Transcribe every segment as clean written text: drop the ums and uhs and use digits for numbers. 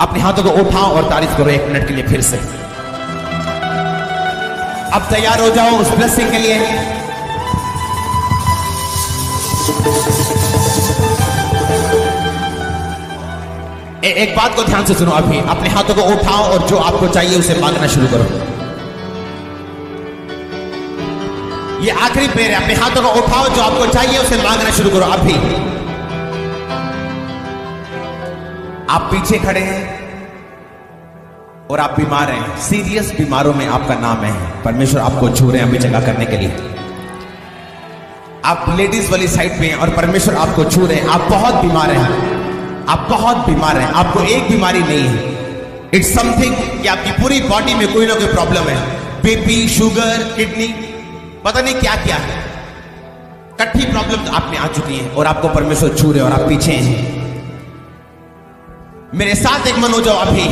अपने हाथों को उठाओ और तारीफ करो 1 मिनट के लिए फिर से। अब तैयार हो जाओ उस ब्लेसिंग के लिए। एक बात को ध्यान से सुनो, अभी अपने हाथों को उठाओ और जो आपको चाहिए उसे मांगना शुरू करो। ये आखिरी प्रेयर है, अपने हाथों को उठाओ, जो आपको चाहिए उसे मांगना शुरू करो। अभी आप पीछे खड़े हैं और आप बीमार हैं, सीरियस बीमारों में आपका नाम है, परमेश्वर आपको छू रहे हैं अभी जगह करने के लिए। आप लेडीज वाली साइड पे हैं और परमेश्वर आपको छू रहे हैं। आप बहुत बीमार हैं, आप बहुत बीमार हैं, आपको एक बीमारी नहीं है, इट्स समथिंग कि आपकी पूरी बॉडी में कोई ना कोई प्रॉब्लम है। बीपी, शुगर, किडनी, पता नहीं क्या क्या है, कट्ठी प्रॉब्लम आप में आ चुकी है और आपको परमेश्वर छू रहे और आप पीछे हैं। मेरे साथ एक मन हो जाओ अभी।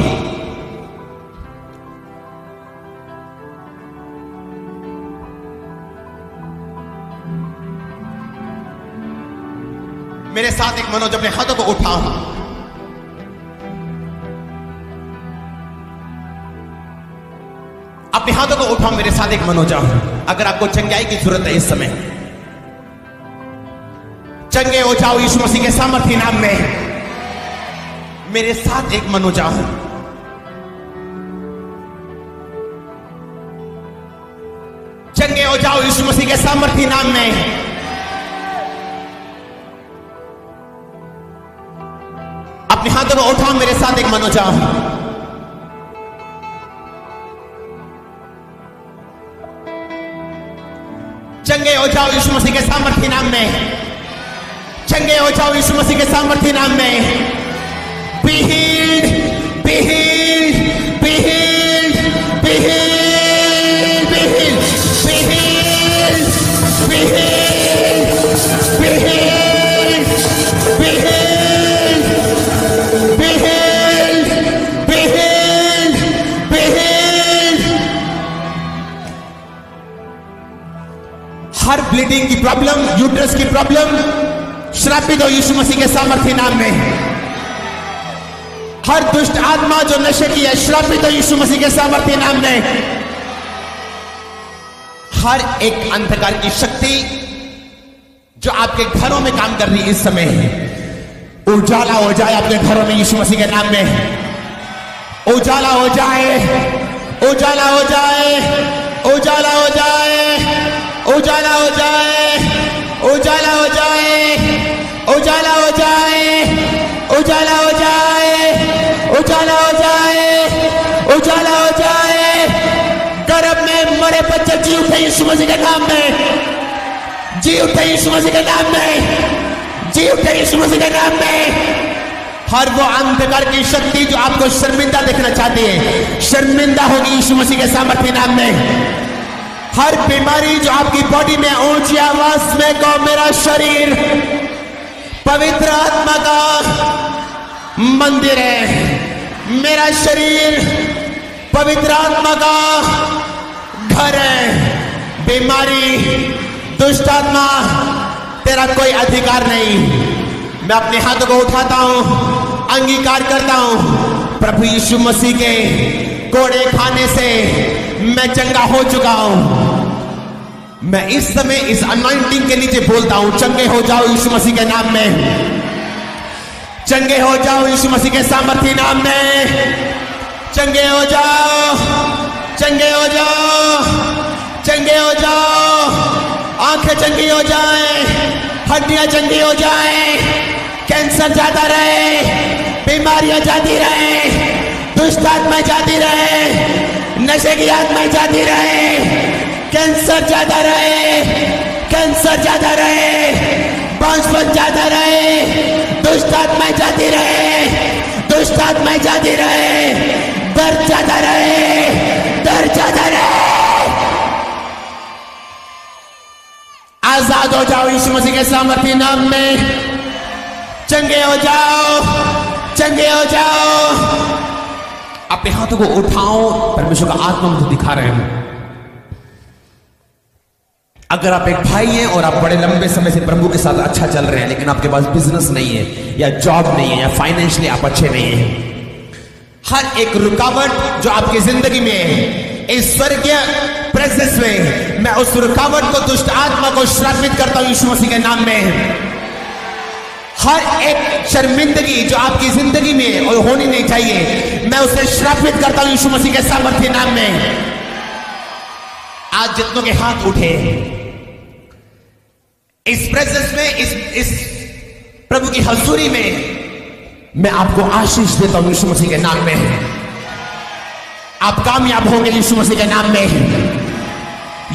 मेरे साथ एक मनोज अपने हाथों को उठाओ। अपने हाथों को उठाओ, मेरे साथ एक मनोज जाओ। अगर आपको चंगाई की जरूरत है इस समय, चंगे हो जाओ यीशु मसीह के सामर्थ्य नाम में। मेरे साथ एक मनोज जाओ। चंगे हो जाओ यीशु मसीह के सामर्थ्य नाम में। अपने हाथों को उठाओ, मेरे साथ एक मनोज जाओ। चंगे हो जाओ यीशु मसीह के सामर्थ्य नाम में। चंगे हो जाओ यीशु मसीह के सामर्थ्य नाम में। Be healed, be healed, be healed, be healed, be healed, be healed, be healed, be healed, be healed, be healed, be healed, be healed। Her bleeding की प्रॉब्लम, यूट्रस की प्रॉब्लम श्रापित हो यीशु मसीह के सामर्थ्य नाम में। हर दुष्ट आत्मा जो नशे की है श्रापित हो यीशु मसीह के सामर्थ्य नाम में। हर एक अंधकार की शक्ति जो आपके घरों में काम कर रही है इस समय, उजाला हो जाए आपके घरों में यीशु मसीह के नाम में। उजाला हो जाए, उजाला हो जाए, उजाला हो जाए, उजाला हो जाए, उजाला हो जाए, उजाला हो जाए, उजाला हो जाए, उजाला हो जाए, उजाला हो जाए। गर्भ में मरे बच्चे जी उठे यीशु मसीह के नाम में। जी उठे यीशु मसीह के नाम में। जी उठे यीशु मसीह के नाम में। हर वो अंधकार की शक्ति जो आपको शर्मिंदा देखना चाहती है, शर्मिंदा होगी यीशु मसीह के सामर्थ्य नाम में। हर बीमारी जो आपकी बॉडी में, ऊंची आवाज में कहो, मेरा शरीर पवित्र आत्मा का मंदिर है। मेरा शरीर पवित्र आत्मा का घर है। बीमारी, दुष्ट आत्मा, तेरा कोई अधिकार नहीं। मैं अपने हाथों को उठाता हूं, अंगीकार करता हूं, प्रभु यीशु मसीह के कोड़े खाने से मैं चंगा हो चुका हूं। मैं इस समय इस अनॉइंटिंग के नीचे बोलता हूं, चंगे हो जाओ यीशु मसीह के नाम में। चंगे हो जाओ यीशु मसीह के सामर्थ्य नाम में। चंगे हो जाओ, चंगे हो जाओ, चंगे हो जाओ। आंखें चंगी हो जाए, हड्डियां चंगी हो जाए, कैंसर जाता रहे, बीमारियां जाती रहे, दुष्ट आत्माएं जाती रहे, नशे की आत्माएं जाती रहे, कैंसर जाता रहे, कैंसर जाता रहे, बांझपन जाता रहे, दुष्ट आत्माएं जाती रहे, दुष्ट आत्माएं जाती रहे, दर्द जाता रहे, दर्द जाता रहे। आजाद हो जाओ यीशु मसीह के सामर्थ्य नाम में। चंगे हो जाओ, चंगे हो जाओ। अपने हाथों को उठाओ, परमेश्वर का आत्मा मुझे दिखा रहे हैं। अगर आप एक भाई हैं और आप बड़े लंबे समय से प्रभु के साथ अच्छा चल रहे हैं, लेकिन आपके पास बिजनेस नहीं है या जॉब नहीं है या फाइनेंशियली आप अच्छे नहीं हैं, हर एक रुकावट जो आपकी जिंदगी में है, इस स्वर्गीय प्रेजेंस में मैं उस रुकावट को, दुष्ट आत्मा को श्रापित करता हूं यीशु मसीह के नाम में। हर एक शर्मिंदगी जो आपकी जिंदगी में और होनी नहीं चाहिए, मैं उसे श्रापित करता हूं यीशु मसीह के सामर्थ्य नाम में। आज जितनों के हाथ उठे इस प्रेजेंस में, इस प्रभु की हजूरी में, मैं आपको आशीष देता हूं यीशु मसीह के नाम में। आप कामयाब होंगे यीशु मसीह के नाम में।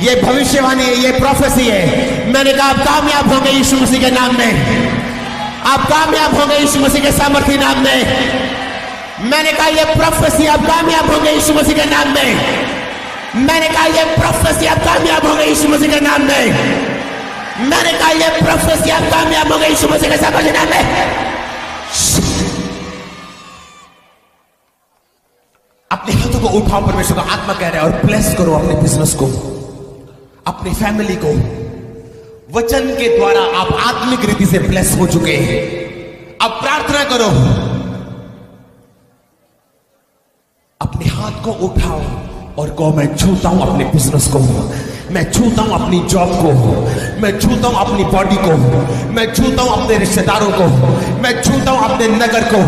ये भविष्यवाणी है, ये प्रोफेसी है। मैंने कहा आप कामयाब होंगे यीशु मसीह के नाम में। आप कामयाब होंगे यीशु मसीह के सामर्थ्य नाम में। मैंने कहा ये प्रोफेसी, आप कामयाब होंगे यीशु मसीह के नाम में। मैंने कहा ये प्रोफेसी, आप कामयाब होंगे यीशु मसीह के नाम में। मैंने कहा ये प्रोफेसी, आप कामयाब होंगे यीशु मसीह के सामर्थ्य नाम में। अपने हाथों को उठाओ, परमेश्वर का आत्मा कह रहा है, और ब्लेस करो अपने बिजनेस को, अपनी फैमिली को। वचन के द्वारा आप आत्मिक रीति से ब्लेस हो चुके हैं। अब प्रार्थना करो, अपने हाथ को उठाओ और कहो मैं छूता हूं अपने बिजनेस को, मैं छूता हूं अपनी जॉब को, मैं छूता हूं अपनी बॉडी को, मैं छूता हूं अपने रिश्तेदारों को, मैं छूता हूं अपने नगर को,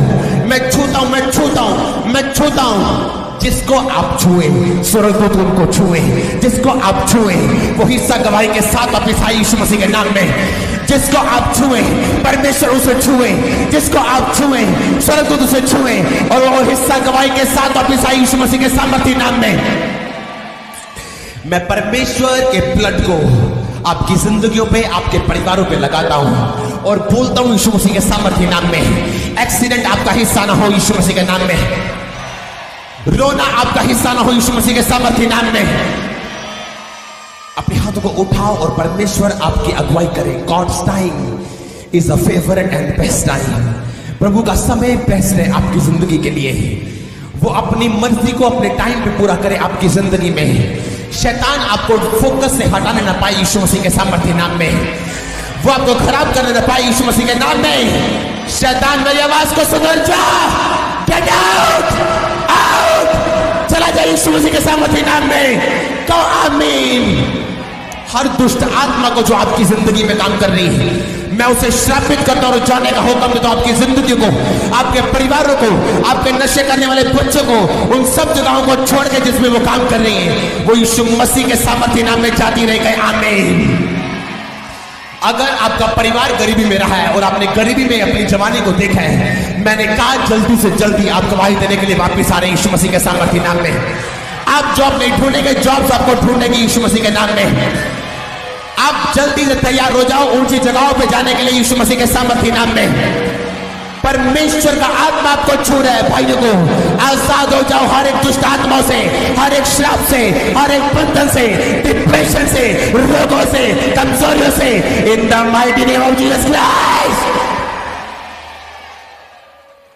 मैं छूता हूं, मैं छूता हूं, मैं छूता हूं। जिसको आप छुए स्वर्गदूत उनको छुए, जिसको आप छुए वो हिस्सा गवाही के साथ वापस आए यीशु मसीह के नाम में। जिसको आप छुए परमेश्वर उसे छुए, जिसको आप छुए स्वर्गदूत उसे छुए और वो हिस्सा गवाही के साथ वापस आए यीशु मसीह के सामर्थ्य नाम में। मैं परमेश्वर के ब्लड को आपकी जिंदगियों पे, आपके परिवारों पे लगाता हूं और बोलता हूं यीशु मसीह के सामर्थ्य नाम में, एक्सीडेंट आपका हिस्सा ना हो यीशु मसीह के नाम में। रोना आपका हिस्सा ना हो यीशु मसीह के सामर्थ्य नाम में। अपने हाथों को उठाओ और परमेश्वर आपकी अगुवाई करे। God's time is a favourite and best time. प्रभु का समय बेस्ट है आपकी जिंदगी के लिए। वो अपनी मर्जी को अपने टाइम पे पूरा करे आपकी जिंदगी में। शैतान आपको फोकस से हटाने ना पाए यीशु मसीह के सामर्थ्य नाम में। वो आपको खराब करने ना पाए यीशु मसीह के नाम में। शैतान मेरी आवाज को सुन जा, गेट आउट, आउट, चला जाए यीशु मसीह के सामर्थ्य नाम में। कहो आमीन। हर दुष्ट आत्मा को जो आपकी जिंदगी में काम कर रही है, मैं उसे श्रापित करता हूं और जाने का हुक्म देता हूं। आपकी जिंदगी को, आपके परिवारों को, आपके नशे करने वाले बच्चों को, उन सब जगहों को छोड़ के जिसमें वो काम कर रही है, वो यीशु मसीह के सामर्थ्य नाम में जाती रह गए। आमीन। अगर आपका परिवार गरीबी में रहा है और आपने गरीबी में अपनी जवानी को देखा है, मैंने कहा जल्दी से जल्दी आप गवाही देने के लिए वापिस आ रहे हैं यीशु मसीह के सामर्थ्य नाम में। आप जॉब नहीं ढूंढेंगे, जॉब्स आपको ढूंढेगी यीशु मसीह के नाम में। आप जल्दी से तैयार हो जाओ ऊंची जगहों पे जाने के लिए यीशु मसीह के सामर्थ्य नाम में। परमेश्वर का आत्मा आपको छू रहा है। भाइयों को आजाद हो जाओ हर एक दुष्ट आत्माओं से, हर एक श्राप से, हर एक बंधन से, डिप्रेशन से, रोगों से, कमजोरियों से, in the mighty name of Jesus Christ.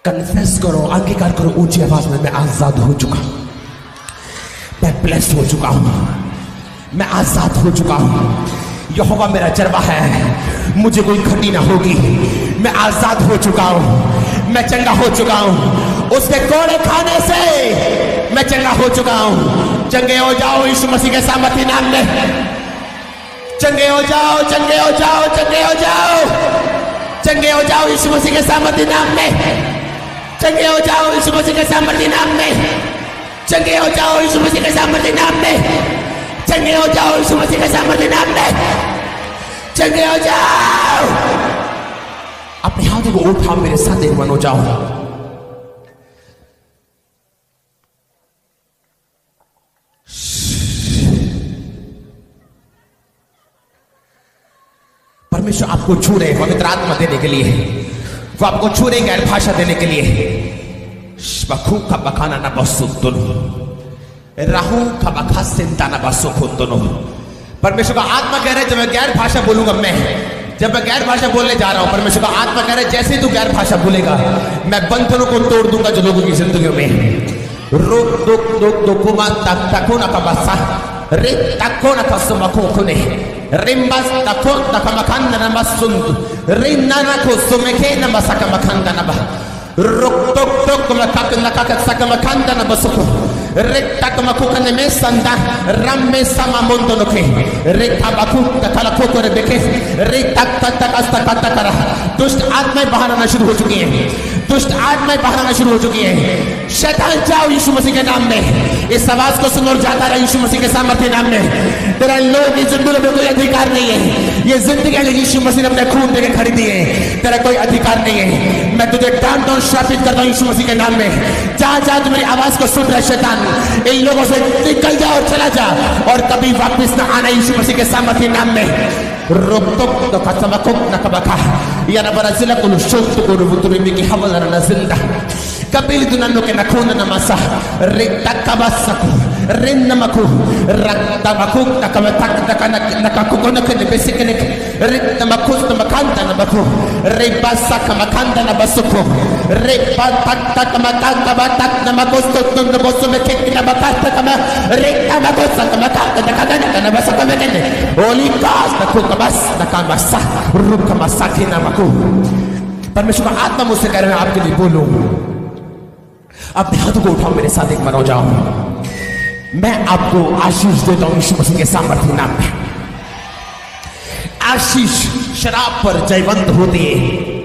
Confess करो, अंगीकार करो ऊंची आवाज में, मैं आजाद हो चुका हूं, मैं ब्लेस्ड हो चुका हूं, मैं आजाद हो चुका हूं। यहोवा मेरा चरवाहा है, मुझे कोई खटी ना होगी। मैं आजाद हो चुका हूं, मैं चंगा हो चुका हूं। उसके कोड़े खाने से मैं चंगा हो चुका हूं। चंगे हो जाओ यीशु मसीह के सामर्थ्य नाम में। चंगे हो जाओ, चंगे हो जाओ, चंगे हो जाओ, चंगे हो जाओ यीशु मसीह के सामर्थ्य नाम में। चंगे हो जाओ यीशु मसीह के सामर्थ्य नाम में। चंगे हो जाओ यीशु मसीह के सामर्थ्य नाम में। चंगे हो जाओ यीशु मसीह के सामर्थ्य नाम में। चंगे हो जाओ। अपने हाथों को उठाओ, मेरे साथ एक मन हो जाओ। परमेश्वर आपको छू रहे पवित्र आत्मा देने के लिए, वो आपको छू रहे गैर भाषा देने के लिए। बखू का बखाना ना बसुन राहू का बखा सिंता ना बसुन। परमेश्वर का आत्मा कह रहा है जब मैं गैर भाषा बोलूंगा, जब मैं गैर भाषा बोलने जा रहा हूं, परमेश्वर का आत्मा कह रहा है जैसे तू गैर भाषा बोलेगा, मैं बंधनों को तोड़ दूंगा जो लोगों की जिंदगियों में। रोक दुख दुख दुखुमा तक तको ना कबसा रे तको ना कसमको खुने रिम्बस तको तक मखंड ना मसुंद रिन्ना ना को सुमेखे ना मसक मखंड ना बा। Ruk tuk tuk makak nakak sakamakanda na basuko. Rekta kamakuka ne mesanda ramme sama mundo noke. Rekta bakut takala koko rebeke. Rekta tak asta kata kara. दुष्ट आत्माएं बाहर आना शुरू हो चुकी हैं, दुष्ट आत्माएं बाहर आना शुरू हो चुकी हैं। शैतान जाओ यीशु मसीह के नाम में। इस आवाज को सुन और जाता रहा यीशु मसीह के सामर्थ्य नाम में। तेरा लोग इस जिंदगी में कोई अधिकार नहीं है। ये जिंदगी जो यीशु मसीह ने अपने खून देकर खरीदी है, तेरा कोई अधिकार नहीं है। मैं तुझे डांटता हूं, श्रापित करता हूं यीशु मसीह के नाम में। जहां जहां तू मेरी आवाज को सुन रहा है शैतान, इन लोगों से निकल जा और चला जा और कभी वापस ना आना यीशु मसीह के सामर्थ्य नाम में। Roktok to kasamakok nakabaka yana barazila kulu shonto kulu buturimi ki hamala na zinda kabili dunano ke nakuna na masa rita kabasaku rinna maku rakta makuk nakamatak nakakukona ke besikene rita makus na makanda na baku rebasa kamakanda na basuko repatak kamakanda batak na makusto na bosu mekek na bakata kama rita makusa kamakanda nakagana na basaka mekene Holy Ghost nakuk बस नकामसा रुक मसाखी नमको। परमेश्वर का आत्मा मुझसे कह रहे हैं आपके लिए बोलो। अपने हाथों को उठाओ, मेरे साथ एक मनो जाओ। मैं आपको आशीष देता हूं यीशु मसीह के सामर्थ्य नाम में। आशीष शराब पर जयवंत होती है।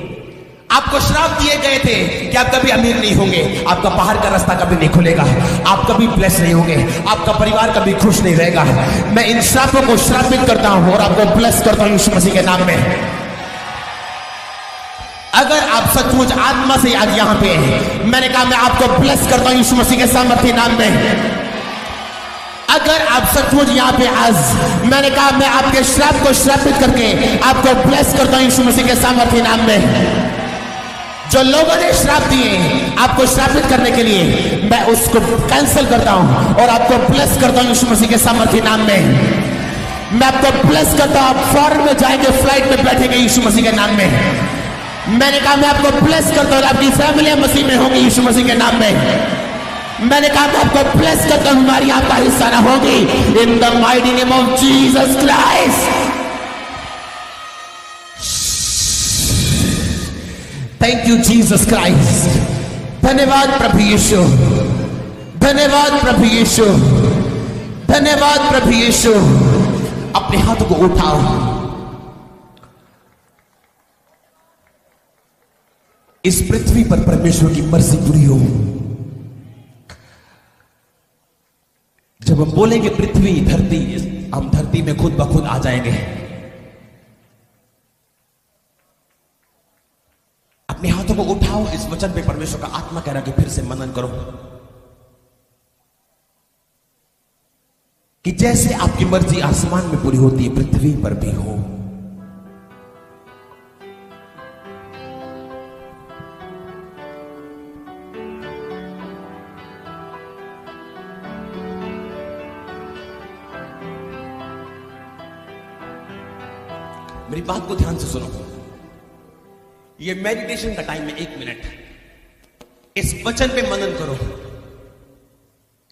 आपको श्राप दिए गए थे कि आप कभी अमीर नहीं होंगे, आपका बाहर का रास्ता कभी नहीं खुलेगा, आप कभी ब्लेस नहीं होंगे, आपका परिवार कभी खुश नहीं रहेगा। मैं इन श्रापों को श्रापित करता हूं और आपको ब्लेस करता हूं यीशु मसीह के नाम में। अगर आप सचमुच आत्मा से आज यहां पे हैं, मैंने कहा मैं आपको ब्लेस करता हूं यीशु मसीह के सामर्थ्य नाम में। अगर आप सचमुच यहाँ पे आज, मैंने कहा मैं आपके श्राप को श्रापित करके आपको ब्लेस करता हूं यीशु मसीह के सामर्थ्य नाम में। जो लोगों ने श्राप दिए आपको श्रापित करने के लिए, मैं उसको कैंसिल करता हूं और आपको ब्लेस करता हूं यीशु मसीह के सामर्थ्य नाम में। मैं आपको ब्लेस करता हूं, आप फॉरेन में जाएंगे, फ्लाइट में बैठेंगे यीशु मसीह के नाम में। मैंने कहा मैं आपको ब्लेस करता हूं, आपकी फैमिली मसीह में होगी यीशु मसीह के नाम में। मैंने कहा मैं आपको ब्लेस करता हूं, हमारी आपका हिस्सा ना होगी in the mighty name of Jesus Christ. Thank you Jesus Christ. धन्यवाद प्रभु यीशु, धन्यवाद प्रभु यीशु, धन्यवाद प्रभु यीशु। अपने हाथों को उठाओ। इस पृथ्वी पर परमेश्वर की मर्जी पूरी हो। जब हम बोलेंगे पृथ्वी धरती, हम धरती में खुद ब खुद आ जाएंगे। अपने हाथों को उठाओ, इस वचन पे परमेश्वर का आत्मा कह रहा है कि फिर से मनन करो कि जैसे आपकी मर्जी आसमान में पूरी होती है, पृथ्वी पर भी हो। मेरी बात को ध्यान से सुनो। ये मेडिटेशन का टाइम है, 1 मिनट इस वचन पे मनन करो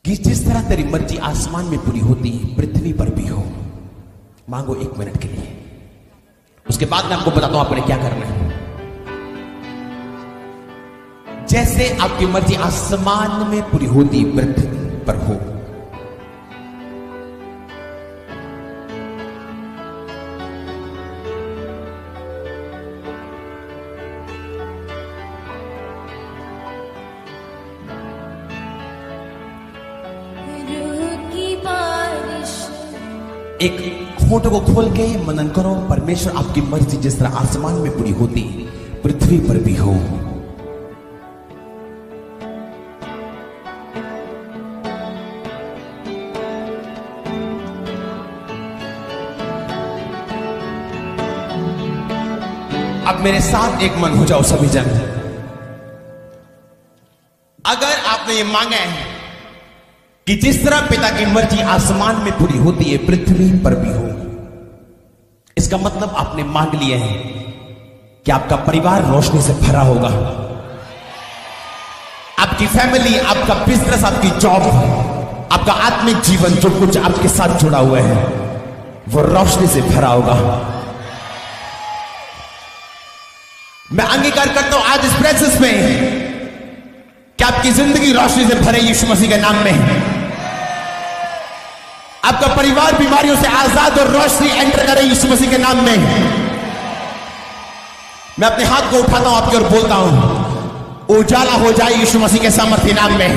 कि जिस तरह तेरी मर्जी आसमान में पूरी होती है, पृथ्वी पर भी हो। मांगो 1 मिनट के लिए, उसके बाद मैं आपको बताता हूं आपने क्या करना है। जैसे आपकी मर्जी आसमान में पूरी होती पृथ्वी पर हो। एक होठों को खोल के मनन करो, परमेश्वर आपकी मर्जी जिस तरह आसमान में पूरी होती पृथ्वी पर भी हो। अब मेरे साथ एक मन हो जाओ सभी जन। अगर आपने ये मांगा है कि जिस तरह पिता की मर्जी आसमान में पूरी होती है पृथ्वी पर भी हो, इसका मतलब आपने मांग लिया है कि आपका परिवार रोशनी से भरा होगा, आपकी फैमिली, आपका बिजनेस, आपकी जॉब, आपका आत्मिक जीवन, जो कुछ आपके साथ जुड़ा हुआ है वो रोशनी से भरा होगा। मैं अंगीकार करता हूं आज इस प्रेजेंस में कि आपकी जिंदगी रोशनी से भरे यीशु मसीह के नाम में। आपका परिवार बीमारियों से आजाद और रोशनी एंटर करे यीशु मसीह के नाम में। मैं अपने हाथ को उठाता हूं आपकी ओर बोलता हूं, उजाला हो जाए यीशु मसीह के सामर्थ्य नाम में।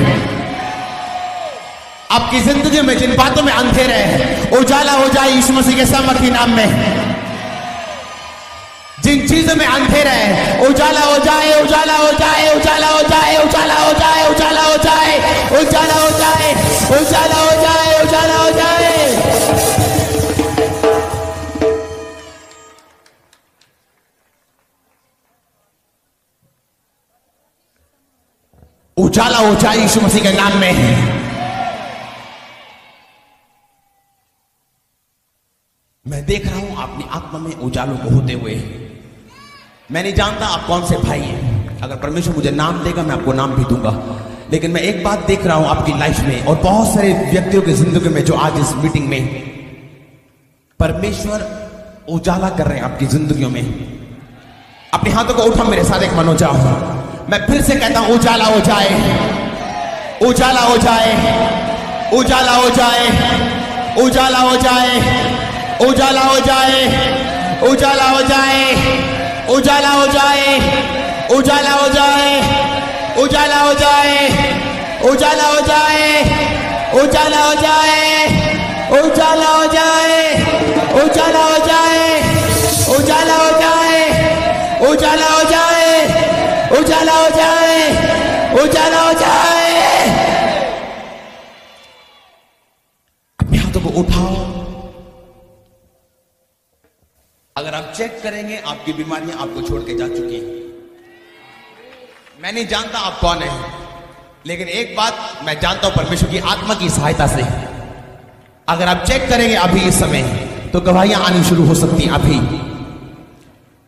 आपकी जिंदगी में जिन बातों में अंधेरे हैं, उजाला हो जाए यीशु मसीह के सामर्थ्य नाम में। जिन चीजों में अंधेरा है, उजाला हो जाए, उजाला हो जाए, उजाला हो जाए, उजाला हो जाए, उजाला हो जाए, उजाला हो जाए, उजाला हो जाए, उजाला हो जाए। उजाला हो जाए यीशु मसीह के नाम में। मैं देख रहा हूं अपनी आत्मा में उजालों को होते हुए। मैं नहीं जानता आप कौन से भाई हैं। अगर परमेश्वर मुझे नाम देगा मैं आपको नाम भी दूंगा, लेकिन मैं एक बात देख रहा हूं आपकी लाइफ में और बहुत सारे व्यक्तियों की जिंदगी में जो आज इस मीटिंग में परमेश्वर उजाला कर रहे हैं आपकी जिंदगियों में। अपने हाथों को उठा मेरे साथ, एक मनो जाओ। मैं फिर से कहता हूं, उजाला हो जाए, उजाला हो जाए, उजाला हो जाए, उजाला हो जाए, उजाला हो जाए, उजाला हो जाए, उजाला हो जाए, उजाला हो जाए, उजाला हो जाए, उजाला हो जाए, उजाला हो जाए, उजाला हो जाए, उजाला हो जाए, उजाला हो जाए, उजाला हो जाए, उजाला हो जाए, उजाला हो जाए। अपने हाथों को उठाओ। अगर आप चेक करेंगे आपकी बीमारियां आपको छोड़ के जा चुकी हैं। मैं नहीं जानता आप कौन है, लेकिन एक बात मैं जानता हूं परमेश्वर की आत्मा की सहायता से अगर आप चेक करेंगे अभी इस समय, तो गवाहियां आनी शुरू हो सकती हैं। अभी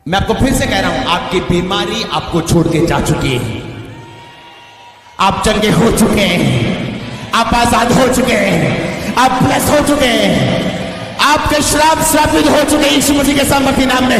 मैं आपको फिर से कह रहा हूं, आपकी बीमारी आपको छोड़ के जा चुकी है। आप चंगे हो चुके हैं, आप आजाद हो चुके हैं, आप ब्लेस हो चुके हैं, आपके श्राप श्रापित हो चुके हैं यीशु मसीह के सामर्थ्य नाम में।